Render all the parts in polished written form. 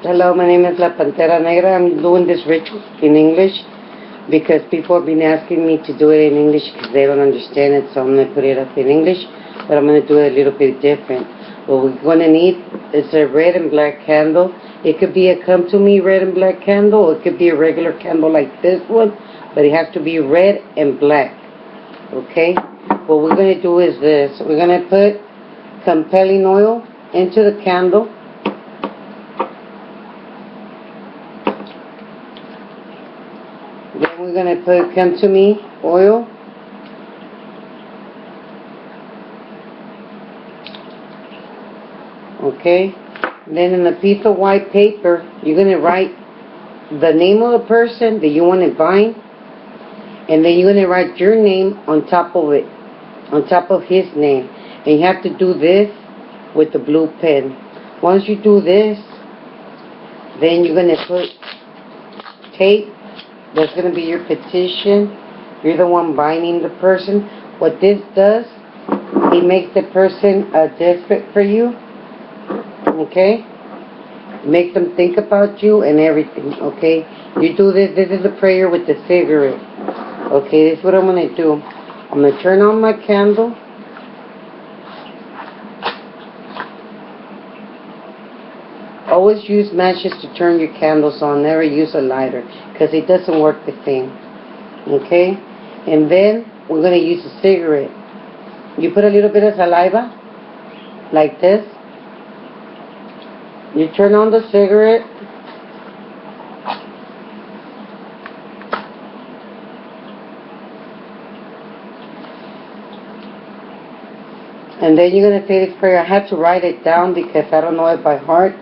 Hello, my name is La Pantera Negra. I'm doing this ritual in English because people have been asking me to do it in English because they don't understand it, so I'm going to put it up in English, but I'm going to do it a little bit different. What we're going to need is a red and black candle. It could be a come to me red and black candle, or it could be a regular candle like this one, but it has to be red and black. Okay? What we're going to do is this. We're going to put compelling oil into the candle. Then we're going to put come to me oil. Okay? Then in a piece of white paper, you're going to write the name of the person that you want to bind, and then you're going to write your name on top of it, on top of his name. And you have to do this with the blue pen. Once you do this, then you're going to put tape. That's going to be your petition. You're the one binding the person. What this does, it makes the person desperate for you. Okay? Makes them think about you and everything. Okay? You do this. This is a prayer with the cigarette. Okay? This is what I'm going to do. I'm going to turn on my candle. Always use matches to turn your candles on. Never use a lighter because it doesn't work the same. Okay? And then we're going to use a cigarette. You put a little bit of saliva like this. You turn on the cigarette. And then you're going to say this prayer. I have to write it down because I don't know it by heart.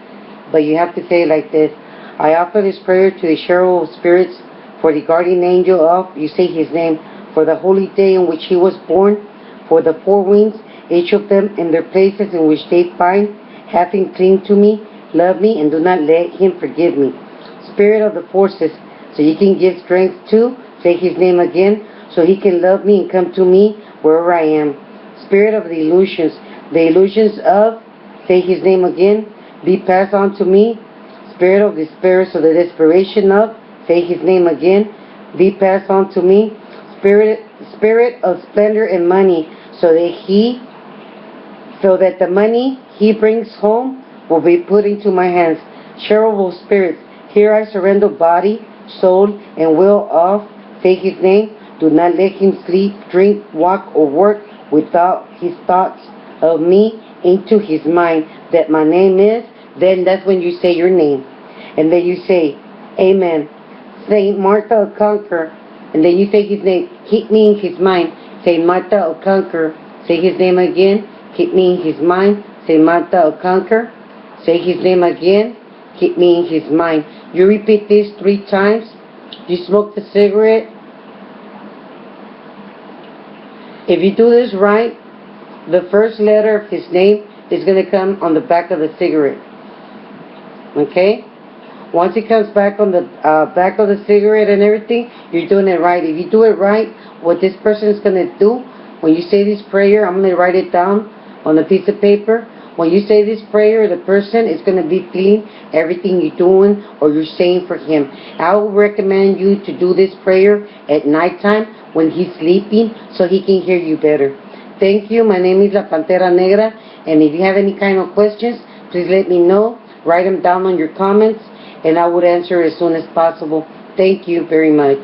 But you have to say it like this. I offer this prayer to the cherub of spirits, for the guardian angel of, you say his name, for the holy day in which he was born, for the four winds, each of them in their places in which they find, having cling to me, love me, and do not let him forgive me. Spirit of the forces, so you can give strength to, say his name again, so he can love me and come to me wherever I am. Spirit of the illusions of, say his name again, be passed on to me. Spirit of despair, so the desperation of, say his name again, be passed on to me. Spirit of splendor and money, so that the money he brings home will be put into my hands. Cherubal spirits, here I surrender body, soul, and will of, say his name. Do not let him sleep, drink, walk, or work without his thoughts of me into his mind, that my name is. Then that's when you say your name. And then you say, Amen. Saint Martha of Conquer. And then you say his name. Keep me in his mind. Saint Martha of Conquer. Say his name again. Keep me in his mind. Saint Martha of Conquer. Say his name again. Keep me in his mind. You repeat this 3 times. You smoke the cigarette. If you do this right, the first letter of his name is going to come on the back of the cigarette. Okay? Once it comes back on the back of the cigarette and everything, you're doing it right. If you do it right, what this person is going to do, when you say this prayer, I'm going to write it down on a piece of paper. When you say this prayer, the person is going to be feeling everything you're doing or you're saying for him. I would recommend you to do this prayer at nighttime when he's sleeping so he can hear you better. Thank you. My name is La Pantera Negra, and if you have any kind of questions, please let me know. Write them down on your comments, and I would answer as soon as possible. Thank you very much.